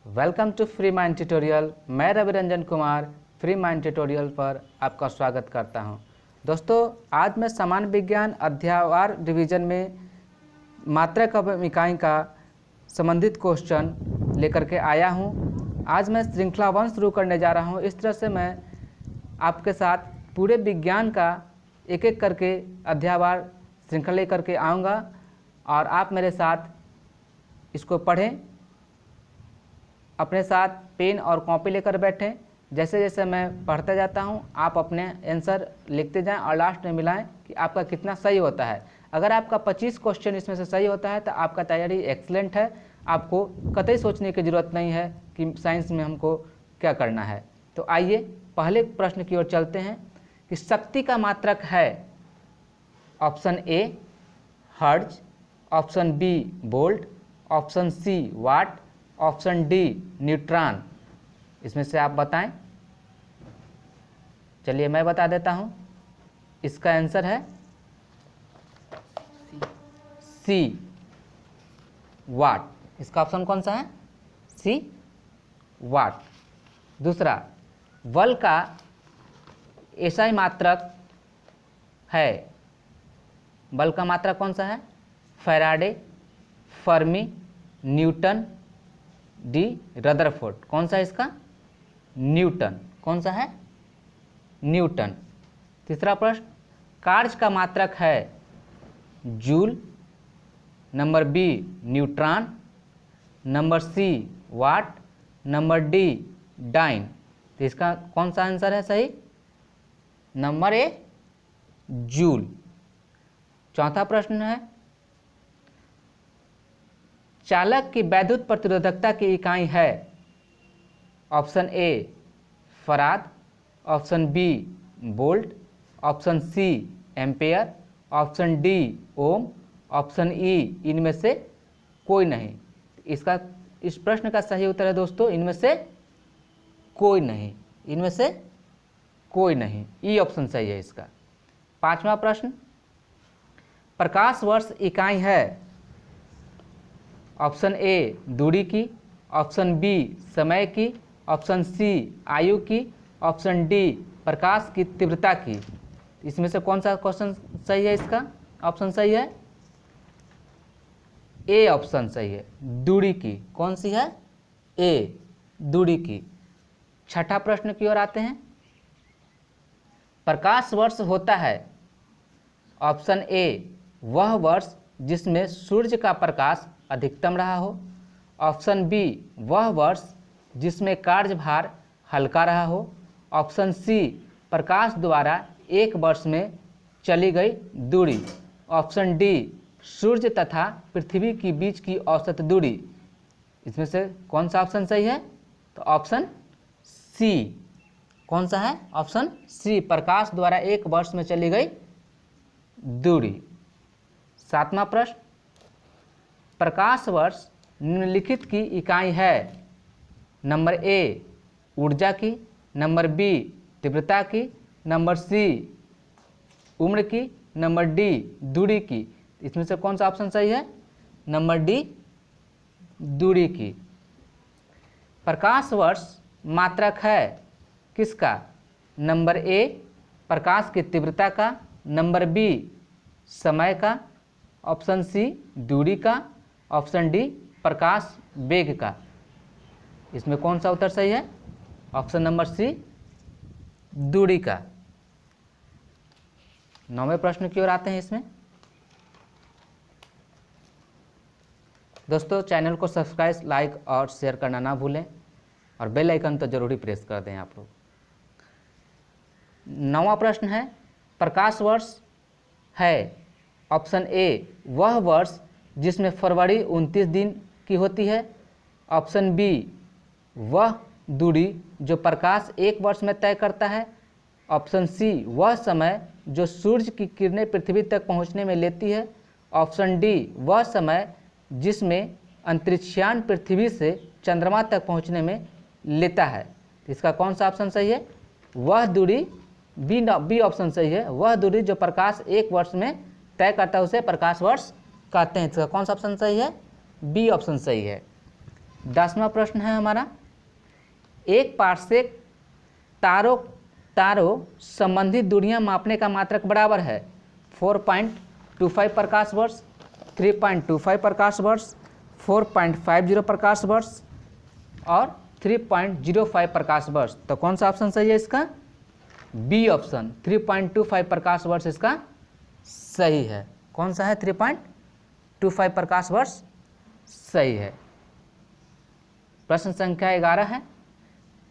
Welcome to free mind tutorial. मैं Ravi Ranjan Kumar free mind tutorial पर आपका स्वागत करता हूं। दोस्तों, आज मैं सामान्य विज्ञान अध्यायवार डिवीजन में मात्रक एवं इकाई का संबंधित क्वेश्चन लेकर के आया हूं। आज मैं श्रृंखला 1 शुरू करने जा रहा हूं। इस तरह से मैं आपके साथ पूरे विज्ञान का एक एक करके अध्यायवार श्रृंखला लेकर के आऊँगा और आप मेरे साथ इसको पढ़ें। अपने साथ पेन और कॉपी लेकर बैठें। जैसे जैसे मैं पढ़ता जाता हूं, आप अपने आंसर लिखते जाएं और लास्ट में मिलाएं कि आपका कितना सही होता है। अगर आपका 25 क्वेश्चन इसमें से सही होता है तो आपका तैयारी एक्सीलेंट है। आपको कतई सोचने की ज़रूरत नहीं है कि साइंस में हमको क्या करना है। तो आइए पहले प्रश्न की ओर चलते हैं कि शक्ति का मात्रक है। Option A hertz, option B volt, option C watt, option D neutron. इसमें से आप बताएं। चलिए मैं बता देता हूं। इसका आंसर है सी वाट। इसका ऑप्शन कौन सा है? सी वाट। दूसरा, बल का एसआई मात्रक है। बल का मात्रक कौन सा है? Faraday, Fermi, Newton, D Rutherford. कौन सा है इसका? न्यूटन। कौन सा है? न्यूटन। तीसरा प्रश्न, कार्य का मात्रक है joule, number B neutron, number C watt, number D dyne. तो इसका कौन सा आंसर है सही? Number A joule. चौथा प्रश्न है, चालक की वैद्युत प्रतिरोधकता की इकाई है। Option A farad, option B volt, option C ampere, option D ohm, option E इनमें से कोई नहीं। इसका इस प्रश्न का सही उत्तर है दोस्तों इनमें से कोई नहीं। इनमें से कोई नहीं, ई ऑप्शन सही है इसका। पांचवा प्रश्न, प्रकाश वर्ष इकाई है। ऑप्शन ए दूरी की, ऑप्शन बी समय की, ऑप्शन सी आयु की, ऑप्शन डी प्रकाश की तीव्रता की। इसमें से कौन सा क्वेश्चन सही है? इसका ऑप्शन सही है ए ऑप्शन सही है, दूरी की। कौन सी है? ए दूरी की। छठा प्रश्न की ओर आते हैं। प्रकाश वर्ष होता है। ऑप्शन ए वह वर्ष जिसमें सूर्य का प्रकाश अधिकतम रहा हो, ऑप्शन बी वह वर्ष जिसमें कार्यभार हल्का रहा हो, ऑप्शन सी प्रकाश द्वारा एक वर्ष में चली गई दूरी, ऑप्शन डी सूर्य तथा पृथ्वी के बीच की औसत दूरी। इसमें से कौन सा ऑप्शन सही है? तो ऑप्शन सी। कौन सा है? ऑप्शन सी, प्रकाश द्वारा एक वर्ष में चली गई दूरी। सातवां प्रश्न, प्रकाश वर्ष निम्नलिखित की इकाई है। नंबर ए ऊर्जा की, नंबर बी तीव्रता की, नंबर सी उम्र की, नंबर डी दूरी की। इसमें से कौन सा ऑप्शन सही है? नंबर डी दूरी की। प्रकाश वर्ष मात्रक है किसका? नंबर ए प्रकाश की तीव्रता का, नंबर बी समय का, ऑप्शन सी दूरी का, ऑप्शन डी प्रकाश वेग का। इसमें कौन सा उत्तर सही है? ऑप्शन नंबर सी दूरी का। 9वें प्रश्न की ओर आते हैं। इसमें दोस्तों चैनल को सब्सक्राइब, लाइक और शेयर करना ना भूलें और बेल आइकन तो जरूर ही प्रेस कर दें आप लोग। 9वां प्रश्न है, प्रकाश वर्ष है। ऑप्शन ए वह वर्ष जिसमें फरवरी 29 दिन की होती है, ऑप्शन बी वह दूरी जो प्रकाश एक वर्ष में तय करता है, ऑप्शन सी वह समय जो सूर्य की किरणें पृथ्वी तक पहुंचने में लेती है, ऑप्शन डी वह समय जिसमें अंतरिक्षयान पृथ्वी से चंद्रमा तक पहुंचने में लेता है। तो इसका कौन सा ऑप्शन सही है? वह दूरी बी ऑप्शन सही है। वह दूरी जो प्रकाश एक वर्ष में तय करता है उसे प्रकाश वर्ष कहते हैं। इसका कौन सा ऑप्शन सही है? बी ऑप्शन सही है। 10वां प्रश्न है हमारा, एक पार्सेक तारों संबंधित दूरियां मापने का मात्रक बराबर है 4.25 प्रकाश वर्ष, 3.25 प्रकाश वर्ष, 4.50 प्रकाश वर्ष और 3.05 प्रकाश वर्ष। तो कौन सा ऑप्शन सही है इसका? बी ऑप्शन 3.25 प्रकाश वर्ष इसका सही है। कौन सा है? 3.25 प्रकाश वर्ष सही है। प्रश्न संख्या 11 है,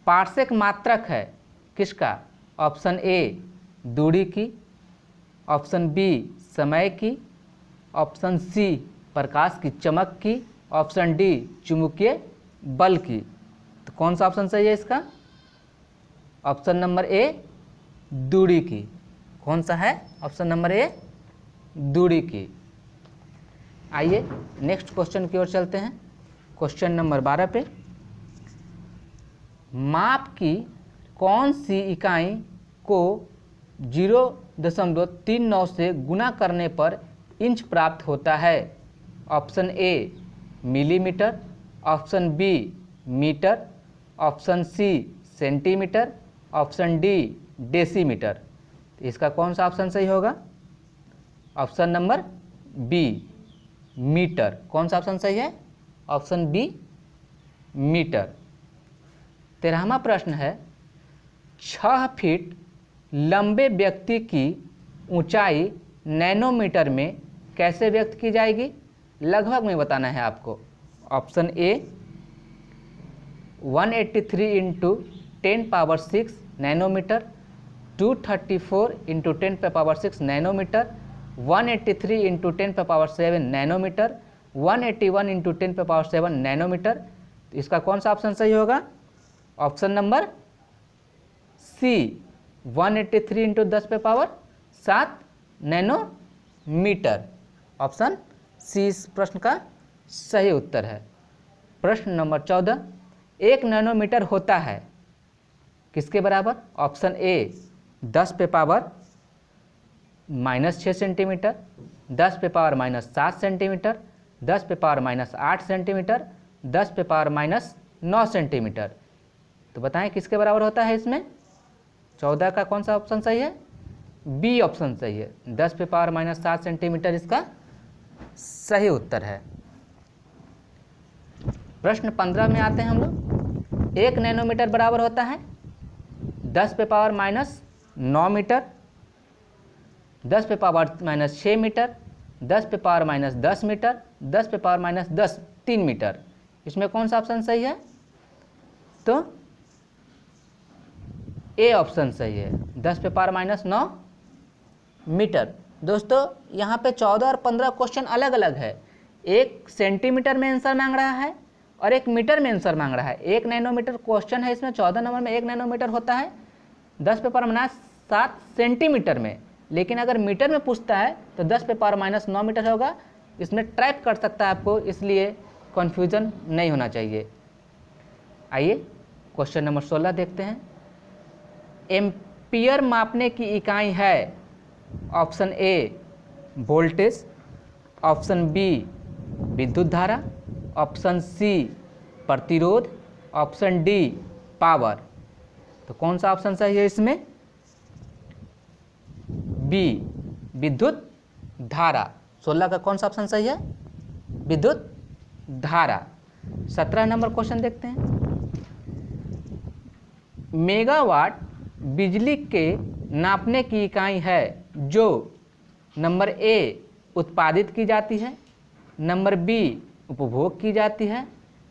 पार्सेक मात्रक है किसका? ऑप्शन ए दूरी की, ऑप्शन बी समय की, ऑप्शन सी प्रकाश की चमक की, ऑप्शन डी चुंबकीय बल की। तो कौन सा ऑप्शन सही है इसका? ऑप्शन नंबर ए दूरी की। कौन सा है? ऑप्शन नंबर ए दूरी की। आइए नेक्स्ट क्वेश्चन की ओर चलते हैं। क्वेश्चन नंबर 12 पे, माप की कौन सी इकाई को 0.39 से गुना करने पर इंच प्राप्त होता है? Option A millimetre, option B metre, option C centimetre, option D decimetre. इसका कौन सा ऑप्शन सही होगा? Option number B metre. कौन सा ऑप्शन सही है? Option B metre. 13वां प्रश्न है, 6 फीट लंबे व्यक्ति की ऊंचाई नैनोमीटर में कैसे व्यक्त की जाएगी? लगभग में बताना है आपको। Option A 183 into 10⁻6 nanometre, 234 into 10⁻6 nanometre, 183 into 10⁻7 nanometre, 181 into 10⁻7 nanometre. तो इसका कौन सा ऑप्शन सही होगा? Option number C 183 into 10⁻7 nanometre. Option C इस प्रश्न का सही उत्तर है। प्रश्न नंबर 14, 1 नैनोमीटर होता है किसके बराबर? Option A 10⁻⁻6 centimetre, 10⁻⁻7 centimetre, 10⁻⁻8 centimetre, 10⁻⁻9 centimetre. तो बताएं किसके बराबर होता है इसमें? 14 का कौन सा ऑप्शन सही है? बी ऑप्शन सही है, 10⁻⁻7 सेंटीमीटर इसका सही उत्तर है। प्रश्न 15 में आते हैं हम लोग। 1 नैनोमीटर बराबर होता है 10⁻⁻9 मीटर, 10⁻⁻6 मीटर, 10⁻⁻10 मीटर, 10⁻⁻10 3 मीटर। इसमें कौन सा ऑप्शन सही है? तो ए ऑप्शन सही है, 10⁻�9 मीटर। दोस्तों यहाँ पे 14 और 15 क्वेश्चन अलग अलग है। एक सेंटीमीटर में आंसर मांग रहा है और एक मीटर में आंसर मांग रहा है। 1 नैनोमीटर क्वेश्चन है, इसमें 14 नंबर में 1 नैनोमीटर होता है 10⁻⁷ सेंटीमीटर में, लेकिन अगर मीटर में पूछता है तो 10⁻�9 मीटर होगा। इसमें ट्रैप कर सकता है आपको, इसलिए कन्फ्यूजन नहीं होना चाहिए। आइए क्वेश्चन नंबर 16 देखते हैं। एम्पियर मापने की इकाई है option A voltage, option B विद्युत धारा, ऑप्शन सी प्रतिरोध, ऑप्शन डी पावर। तो कौन सा ऑप्शन सही है इसमें? बी विद्युत धारा। 16 का कौन सा ऑप्शन सही है? विद्युत धारा। 17 नंबर क्वेश्चन देखते हैं। मेगावाट बिजली के नापने की इकाई है जो नंबर ए उत्पादित की जाती है, नंबर बी उपभोग की जाती है,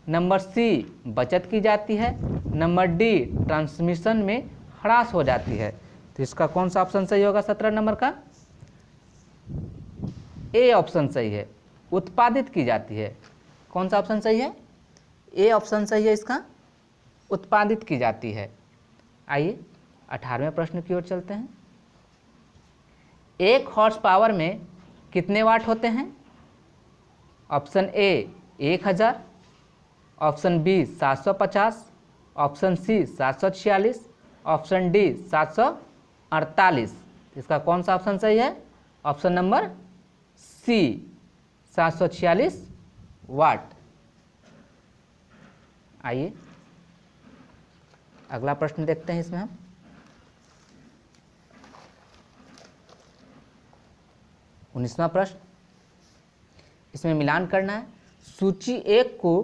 नंबर सी बचत की जाती है, नंबर डी ट्रांसमिशन में ह्रास हो जाती है। तो इसका कौन सा ऑप्शन सही होगा? 17 नंबर का ए ऑप्शन सही है, उत्पादित की जाती है। कौन सा ऑप्शन सही है? ए ऑप्शन सही है इसका, उत्पादित की जाती है। आइए 18वें प्रश्न की ओर चलते हैं। 1 हॉर्स पावर में कितने वाट होते हैं? Option A 1000, option B 750, option C 746, option D 748। इसका कौन सा ऑप्शन सही है? Option number C 746 watt. आइए अगला प्रश्न देखते हैं। इसमें हम 19वां प्रश्न, इसमें मिलान करना है। सूची 1 को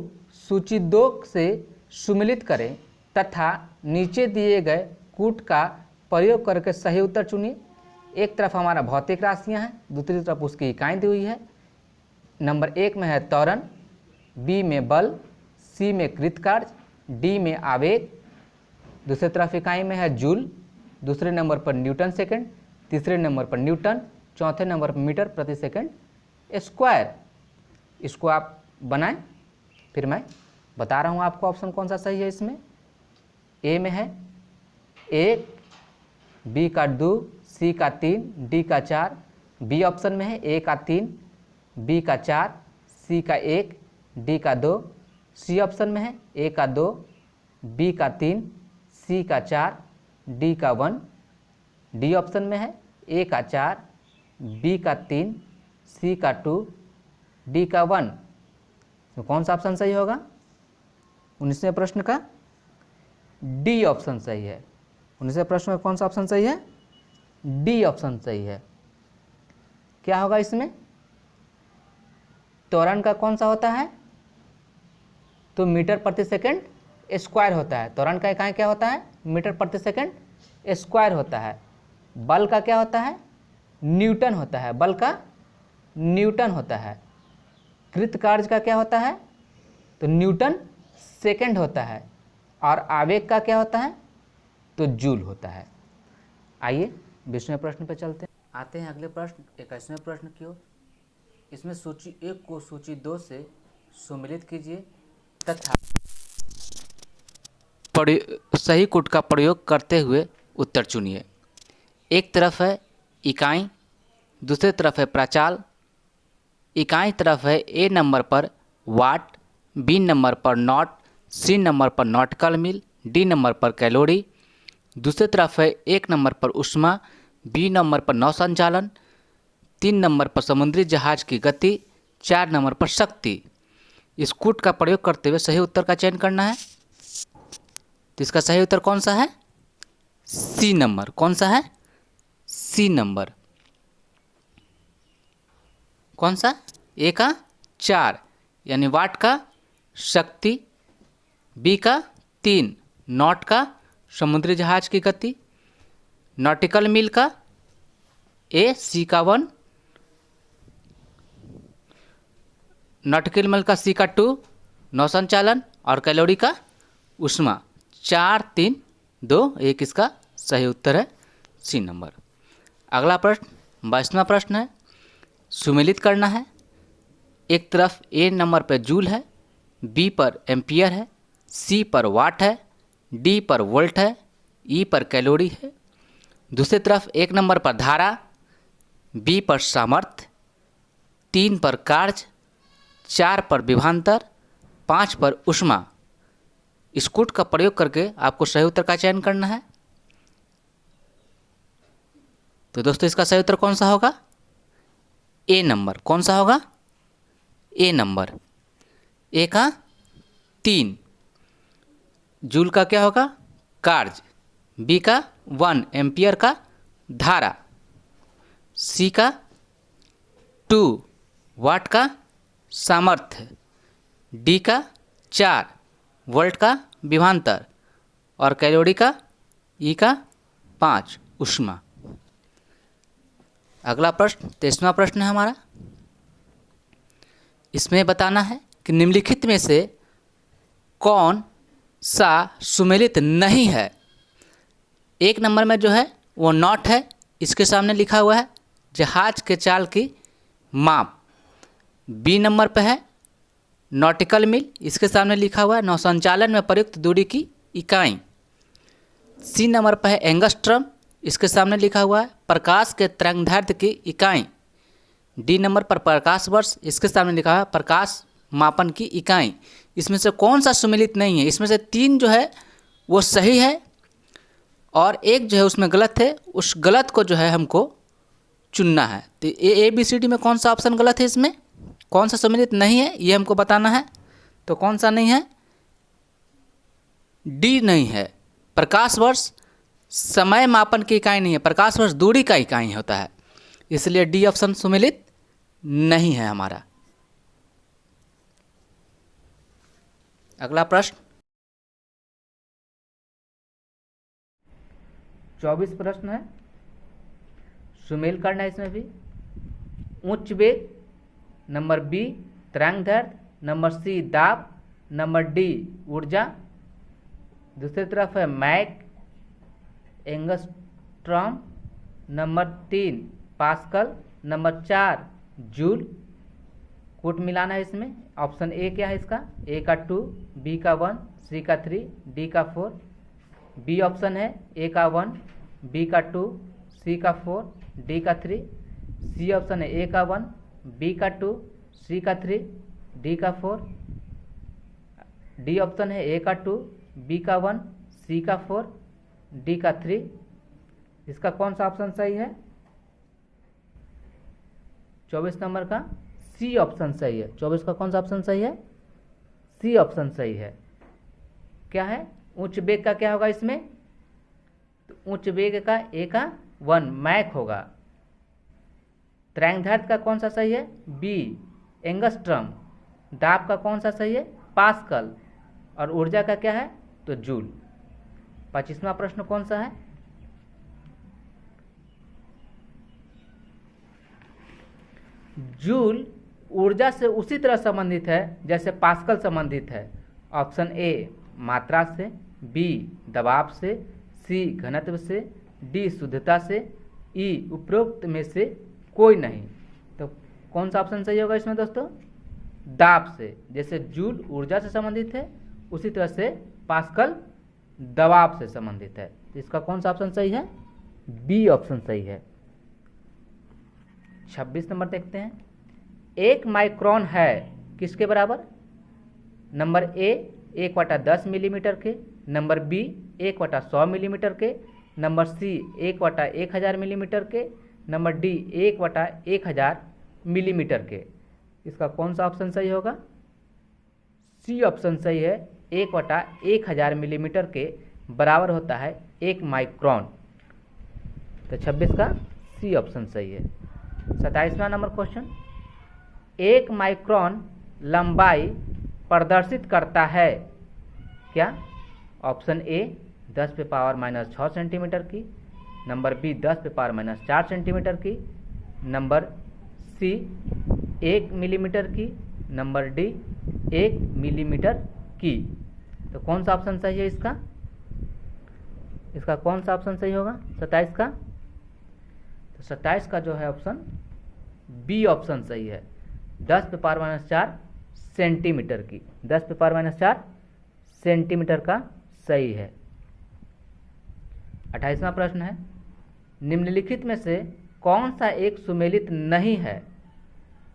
सूची 2 से सुमेलित करें तथा नीचे दिए गए कूट का प्रयोग करके सही उत्तर चुनिए। एक तरफ हमारा भौतिक राशियां हैं, दूसरी तरफ उसकी इकाई दी हुई है। नंबर 1 में है त्वरण, बी में बल, सी में कृतकार्य, डी में आवेग, दूसरी तरफ इकाई में है जूल, दूसरे नंबर पर न्यूटन सेकंड, तीसरे नंबर पर न्यूटन, चौथे नंबर पर मीटर प्रति सेकंड स्क्वायर। इसको आप बनाएं, फिर मैं बता रहा हूँ आपको ऑप्शन कौन सा सही है। इसमें ए में है 1, बी का 2, सी का 3, डी का 4, बी ऑप्शन में है ए का 3, बी का 4, सी का 1, डी का 2, सी ऑप्शन में है ए का 2, बी का 3, सी का 4, डी का 1, डी ऑप्शन में है ए का 4, बी का 3, सी का 2, डी का 1। तो कौन सा ऑप्शन सही होगा 19वें प्रश्न का? डी ऑप्शन सही है। 19वें प्रश्न में कौन सा ऑप्शन सही है? डी ऑप्शन सही है। क्या होगा इसमें? त्वरण का कौन सा होता है? तो मीटर प्रति सेकंड स्क्वायर होता है। त्वरण का इकाई क्या होता है? मीटर प्रति सेकंड स्क्वायर होता है। बल का क्या होता है? न्यूटन होता है। बल का न्यूटन होता है। कृतकार्य का क्या होता है? तो न्यूटन सेकंड होता है। और आवेग का क्या होता है? तो जूल होता है। आइए 20वें प्रश्न पर चलते हैं। आते हैं अगले प्रश्न 21वें प्रश्न की ओर। इसमें सूची 1 को सूची 2 से सुमेलित कीजिए तथा सही कूट का प्रयोग करते हुए उत्तर चुनिए। एक तरफ है इकाई, दूसरी तरफ है प्राचाल। इकाई तरफ है ए नंबर पर वाट, बी नंबर पर नॉट, सी नंबर पर नॉटिकल मील, डी नंबर पर कैलोरी। दूसरी तरफ है 1 नंबर पर ऊष्मा, बी नंबर पर नौ संचालन, 3 नंबर पर समुद्री जहाज की गति, 4 नंबर पर शक्ति। इस कूट का प्रयोग करते हुए सही उत्तर का चयन करना है। तो इसका सही उत्तर कौन सा है? C number. कौन सा है? C number. कौन सा? ए का 4 यानी वाट का शक्ति, बी का 3 नॉट का समुद्री जहाज की गति, नॉटिकल मील का ए, सी का 1, नॉटिकल मील का सी का 2 नौ संचालन, और कैलोरी का ऊष्मा। 4, 3, 2, 1 इसका सही उत्तर है सी नंबर। अगला प्रश्न 22वां प्रश्न है। सुमेलित करना है। एक तरफ ए नंबर पर जूल है, बी पर एम्पियर है, सी पर वाट है, डी पर वोल्ट है, ई पर कैलोरी है। दूसरी तरफ 1 नंबर पर धारा, बी पर सामर्थ्य, 3 पर कार्य, 4 पर विभवांतर, 5 पर ऊष्मा। इस कूट का प्रयोग करके आपको सही उत्तर का चयन करना है। तो दोस्तों इसका सही उत्तर कौन सा होगा? ए नंबर। कौन सा होगा? ए नंबर। ए का 3 जूल का क्या होगा? कार्य, बी का 1 एम्पियर का धारा, सी का 2 वाट का सामर्थ्य, डी का 4 वोल्ट का विभवांतर, और कैलोरी का ई का 5 ऊष्मा। अगला प्रश्न 23वां प्रश्न है हमारा। इसमें बताना है कि निम्नलिखित में से कौन सा सुमेलित नहीं है। 1 नंबर में जो है वो नॉट है, इसके सामने लिखा हुआ है जहाज के चाल की माप। बी नंबर पे है नॉटिकल मील, इसके सामने लिखा हुआ है नौसंचालन में प्रयुक्त दूरी की इकाई। सी नंबर पर है एंगस्ट्रम, इसके सामने लिखा हुआ है प्रकाश के तरंगदैर्घ्य की इकाई। डी नंबर पर प्रकाश वर्ष, इसके सामने लिखा हुआ है प्रकाश मापन की इकाई। इसमें से कौन सा सुमेलित नहीं है? इसमें से 3 जो है वो सही है और 1 जो है उसमें गलत है। उस गलत को जो है हमको चुनना है। तो ए बी सी डी में कौन सा ऑप्शन गलत है? इसमें कौन सा सम्मिलित नहीं है ये हमको बताना है। तो कौन सा नहीं है? डी नहीं है। प्रकाश वर्ष समय मापन की इकाई नहीं है, प्रकाश वर्ष दूरी का इकाई होता है, इसलिए डी ऑप्शन सुमेलित नहीं है हमारा। अगला प्रश्न 24 प्रश्न है, सुमेल करना है इसमें भी। उच्च वेग, नंबर बी तरंगदैर्घ्य, नंबर सी दाब, नंबर डी ऊर्जा। दूसरी तरफ है Mach angstrom, number 3 pascal, number 4 joule. कूट मिलाना है इसमें। ऑप्शन ए क्या है इसका? ए का 2, बी का 1, सी का 3, डी का 4। बी ऑप्शन है ए का 1, बी का 2, सी का 4, डी का 3। सी ऑप्शन है ए का 1, बी का 2, सी का 3, डी का 4। डी ऑप्शन है ए का 2, बी का 1, सी का 4, डी का 3। इसका कौन सा ऑप्शन सही है? 24 नंबर का सी ऑप्शन सही है। 24 का कौन सा ऑप्शन सही है? सी ऑप्शन सही है। क्या है? उच्च वेग का क्या होगा इसमें? तो उच्च वेग का ए का 1 मैक होगा। तरंगदैर्घ्य का कौन सा सही है? B angstrom. दाब का कौन सा सही है? पास्कल। और ऊर्जा का क्या है? तो जूल। 25वां प्रश्न कौन सा है? जूल ऊर्जा से उसी तरह संबंधित है जैसे पास्कल संबंधित है। ऑप्शन ए मात्रा से, बी दबाव से, सी घनत्व से, डी शुद्धता से, ई उपरोक्त में से कोई नहीं। तो कौन सा ऑप्शन सही होगा इसमें दोस्तों? दाब से। जैसे जूल ऊर्जा से संबंधित है उसी तरह से पास्कल दबाव से संबंधित है। तो इसका कौन सा ऑप्शन सही है? बी ऑप्शन सही है। 26 नंबर देखते हैं। 1 माइक्रोन है किसके बराबर? नंबर ए 1/10 मिलीमीटर के, नंबर बी 1/100 मिलीमीटर के, नंबर सी 1/1000 मिलीमीटर के, नंबर डी 1/1000 मिलीमीटर के। इसका कौन सा ऑप्शन सही होगा? सी ऑप्शन सही है। 1/1000 मिलीमीटर के बराबर होता है 1 माइक्रोन। तो 26 का सी ऑप्शन सही है। 27वां नंबर क्वेश्चन। 1 माइक्रोन लंबाई प्रदर्शित करता है क्या? ऑप्शन ए 10⁻⁻6 सेंटीमीटर की, नंबर बी 10⁻⁻4 सेंटीमीटर की, नंबर सी 1 मिलीमीटर की, नंबर डी 1 मिलीमीटर की। तो कौन सा ऑप्शन सही है इसका? इसका कौन सा ऑप्शन सही होगा 27 का? तो 27 का जो है ऑप्शन बी ऑप्शन सही है। 10⁻⁻4 सेंटीमीटर की, 10⁻⁻4 सेंटीमीटर का सही है। 28वां प्रश्न है। निम्नलिखित में से कौन सा एक सुमेलित नहीं है?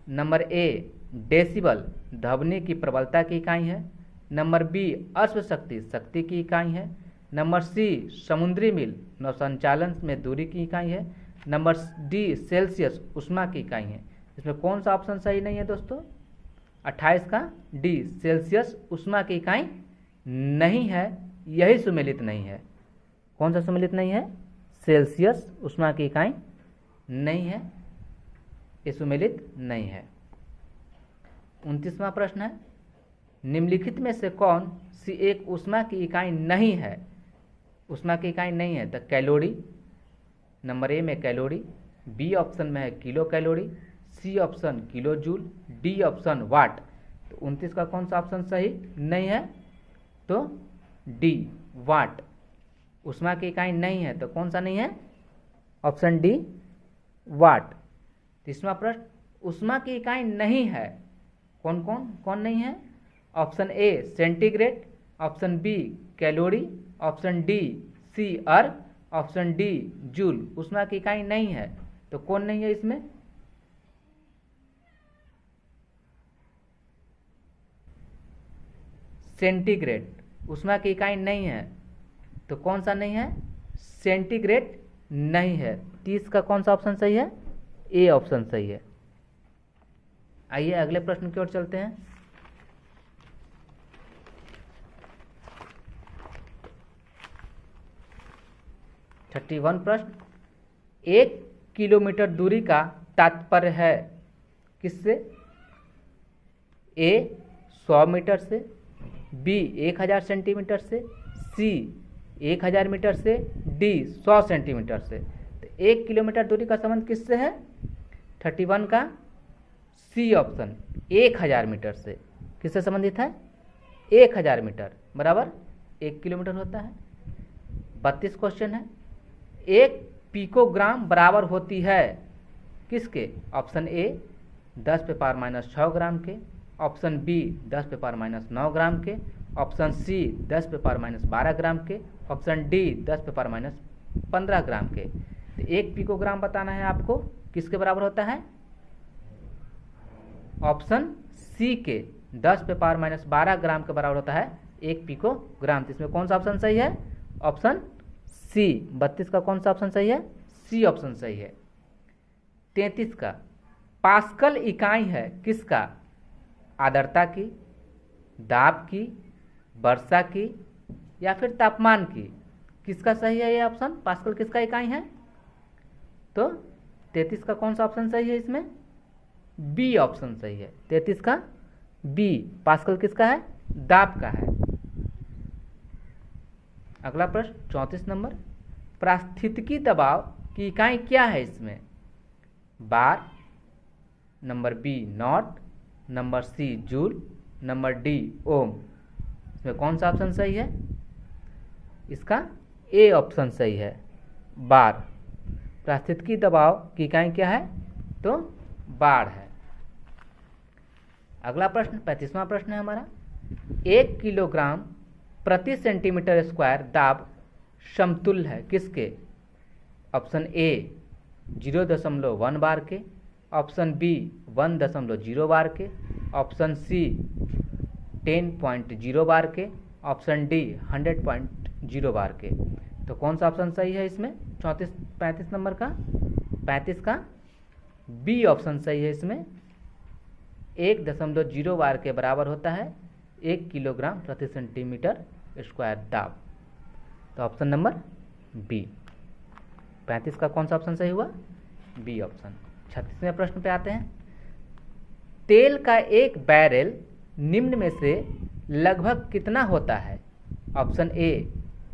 नंबर ए डेसिबल ध्वनि की प्रबलता की इकाई है, नंबर बी अश्व शक्ति शक्ति की इकाई है, नंबर सी समुद्री मील नौसंचालन में दूरी की इकाई है, नंबर डी सेल्सियस ऊष्मा की इकाई है। इसमें कौन सा ऑप्शन सही नहीं है दोस्तों? 28 का डी सेल्सियस ऊष्मा की इकाई नहीं है, यही सुमेलित नहीं है। कौन सा सुमेलित नहीं है? सेल्सियस ऊष्मा की इकाई नहीं है, ये सुमेलित नहीं है। 29वां प्रश्न है। निम्नलिखित में से कौन सी एक ऊष्मा की इकाई नहीं है? ऊष्मा की इकाई नहीं है तो कैलोरी। नंबर ए में कैलोरी, बी ऑप्शन में है kilocalorie, C option kilojoule, D option watt. तो 29 का कौन सा ऑप्शन सही नहीं है? तो डी वाट। ऊष्मा की इकाई नहीं है तो कौन सा नहीं है? ऑप्शन डी वाट। 30वां प्रश्न। ऊष्मा की इकाई नहीं है, कौन नहीं है? Option A centigrade, option B calorie, option D C erg, option D joule. ऊष्मा की इकाई नहीं है तो कौन नहीं है इसमें? सेंटीग्रेड। ऊष्मा की इकाई नहीं है तो कौन सा नहीं है? सेंटीग्रेड नहीं है। 30 का कौन सा ऑप्शन सही है? ए ऑप्शन सही है। आइए अगले प्रश्न की ओर चलते हैं। 31 प्रश्न, 1 किलोमीटर दूरी का तात्पर्य है किससे? ए 100 मीटर से, बी 1000 सेंटीमीटर से, सी 1000 मीटर से, डी 100 सेंटीमीटर से। तो 1 किलोमीटर दूरी का संबंध किससे है? 31 का सी ऑप्शन 1000 मीटर से। किससे संबंधित है? 1000 मीटर बराबर 1 किलोमीटर होता है। 32 क्वेश्चन है, 1 पिकोग्राम बराबर होती है किसके? ऑप्शन ए 10 पे पावर माइनस 6 ग्राम के, ऑप्शन बी 10 पे पावर माइनस 9 ग्राम के, ऑप्शन सी 10 पे पावर माइनस 12 ग्राम के, ऑप्शन डी 10 पे पावर माइनस 15 ग्राम के। तो 1 पिकोग्राम बताना है आपको, किसके बराबर होता है? ऑप्शन सी के 10 पे पावर माइनस 12 ग्राम के बराबर होता है 1 पिकोग्राम। तो इसमें कौन सा ऑप्शन सही है? Option C. 32 का कौन सा ऑप्शन सही है? सी ऑप्शन सही है। 33 का, पास्कल इकाई है किसका? आर्द्रता की, दाब की, वर्षा की या फिर तापमान की? किसका सही है ये ऑप्शन? पास्कल किसका इकाई है? तो 33 का कौन सा ऑप्शन सही है इसमें? बी ऑप्शन सही है। 33 का बी, पास्कल किसका है? दाब का है। अगला प्रश्न 34 नंबर, पारिस्थितिकी दबाव की इकाई क्या है इसमें? Bar, number B knot, number C joule, number D ohm. इसमें कौन सा ऑप्शन सही है? इसका ए ऑप्शन सही है, बार। पारिस्थितिकी दबाव की इकाई क्या है? तो बार है। अगला प्रश्न 35वां प्रश्न है हमारा, 1 किलोग्राम प्रति सेंटीमीटर स्क्वायर दाब समतुल्य है किसके? ऑप्शन ए 0.1 बार के, ऑप्शन बी 1.0 बार के, ऑप्शन सी 10.0 बार के, ऑप्शन डी 100.0 बार के। तो कौन सा ऑप्शन सही है इसमें? 35 नंबर का 35 का बी ऑप्शन सही है। इसमें 1.0 बार के बराबर होता है 1 किलोग्राम प्रति सेंटीमीटर स्क्वायर दाब। तो ऑप्शन नंबर बी। 35 का कौन सा ऑप्शन सही हुआ? B option. 36वें प्रश्न पे आते हैं, तेल का एक बैरल निम्न में से लगभग कितना होता है? ऑप्शन ए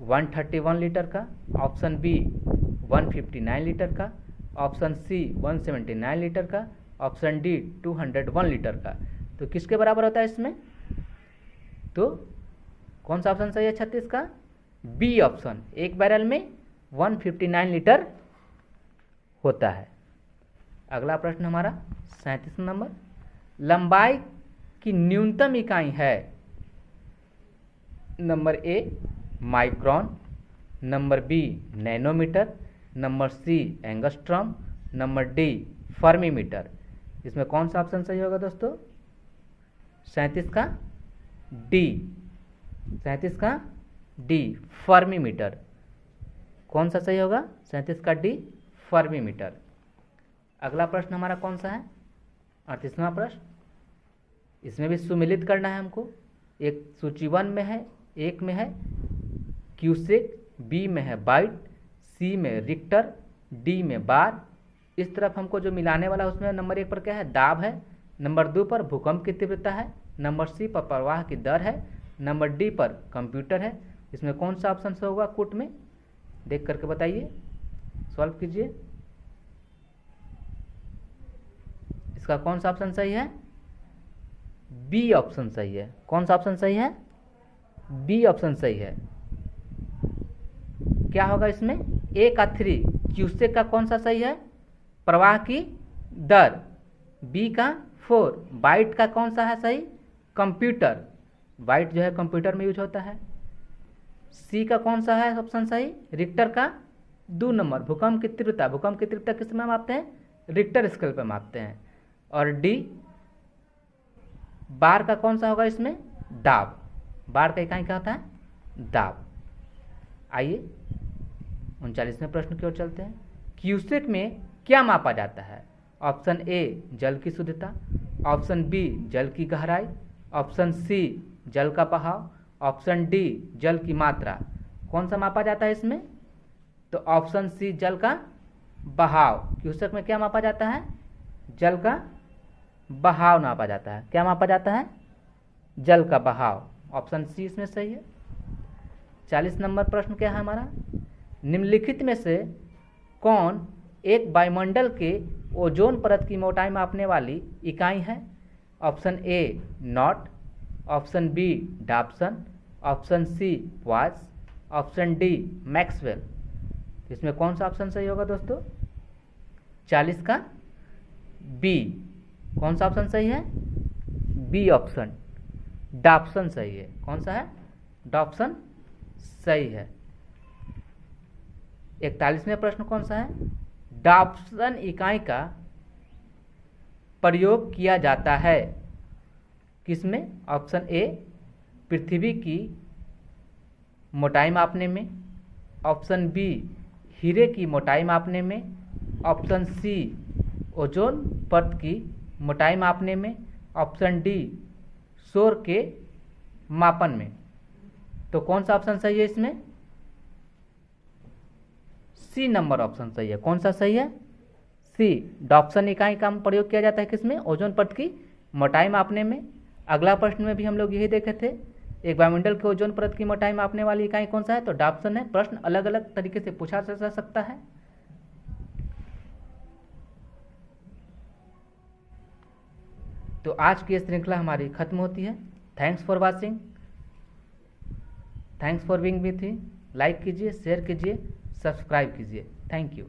131 लीटर का, ऑप्शन बी 159 लीटर का, ऑप्शन सी 179 लीटर का, ऑप्शन डी 201 लीटर का। तो किसके बराबर होता है इसमें? तो कौन सा ऑप्शन सही है 36 का? बी ऑप्शन, एक बैरल में 159 लीटर होता है। अगला प्रश्न हमारा 37 नंबर, लंबाई की न्यूनतम इकाई है? Number A micron, number B nanometre, number C angstrom, number D fermimetre. इसमें कौन सा ऑप्शन सही होगा दोस्तों? 37 का डी, 37 का डी फर्मीमीटर। कौन सा सही होगा? 37 का डी फर्मीमीटर। अगला प्रश्न हमारा कौन सा है? 38वां प्रश्न। इसमें भी सुमिलित करना है हमको। एक सूची 1 में है, एक में है क्यूसेक, बी में है बाइट, सी में रिक्टर, डी में बार। इस तरफ हमको जो मिलाने वाला है उसमें नंबर 1 पर क्या है? दाब है, नंबर 2 पर भूकंप की तीव्रता है, नंबर सी पर प्रवाह की दर है, नंबर डी पर कंप्यूटर है। इसमें कौन सा ऑप्शन से होगा? कूट में देख करके बताइए, सॉल्व कीजिए। इसका कौन सा ऑप्शन सही है? बी ऑप्शन सही है। कौन सा ऑप्शन सही है? बी ऑप्शन सही है। क्या होगा इसमें? ए का 3, क्यूसेक का कौन सा सही है? प्रवाह की दर। बी का 4, बाइट का कौन सा है सही? कंप्यूटर, बाइट जो है कंप्यूटर में यूज होता है। सी का कौन सा है ऑप्शन सही? रिक्टर का 2 नंबर, भूकंप की तीव्रता। भूकंप की तीव्रता किस में मापते हैं? रिक्टर स्केल पर मापते हैं। और डी बार का कौन सा होगा इसमें? दाब। बार का इकाई क्या होता है? दाब। आइए 39वें प्रश्न की ओर चलते हैं। क्यूसेक में क्या मापा जाता है? ऑप्शन ए जल की शुद्धता, ऑप्शन बी जल की गहराई, ऑप्शन सी जल का बहाव, ऑप्शन डी जल की मात्रा। कौन सा मापा जाता है इसमें? तो ऑप्शन सी जल का बहाव। क्यूसेक में क्या मापा जाता है? जल का बहाव नापा जाता है। क्या मापा जाता है? जल का बहाव। ऑप्शन सी इसमें सही है। 40 नंबर प्रश्न क्या है हमारा? निम्नलिखित में से कौन एक वायुमंडल के ओजोन परत की मोटाई मापने वाली इकाई है? Option A knot, option B dobson, option C watts, option D maxwell. इसमें कौन सा ऑप्शन सही होगा दोस्तों? 40 का बी। कौन सा ऑप्शन सही है? बी ऑप्शन, डाप्सन सही है। कौन सा है? डाप्सन सही है। 41वें प्रश्न कौन सा है? डाप्सन इकाई का प्रयोग किया जाता है किसमें? ऑप्शन ए पृथ्वी की मोटाई मापने में, ऑप्शन बी हीरे की मोटाई मापने में, ऑप्शन सी ओजोन परत की मोटाई मापने में, ऑप्शन डी शोर के मापन में। तो कौन सा ऑप्शन सही है इसमें? सी नंबर ऑप्शन सही है। कौन सा सही है? सी। डॉप्सन इकाई का प्रयोग किया जाता है किसमें? ओजोन परत की मोटाई मापने में। अगला प्रश्न में भी हम लोग यही देखे थे, एक वायुमंडल के ओजोन परत की मोटाई मापने वाली इकाई कौन सा है? तो डॉप्सन है। प्रश्न अलग अलग तरीके से पूछा जा सकता है। तो आज की ये श्रृंखला हमारी खत्म होती है। Thanks for watching, thanks for being with me. Like कीजिए, शेयर कीजिए, सब्सक्राइब कीजिए। Thank you.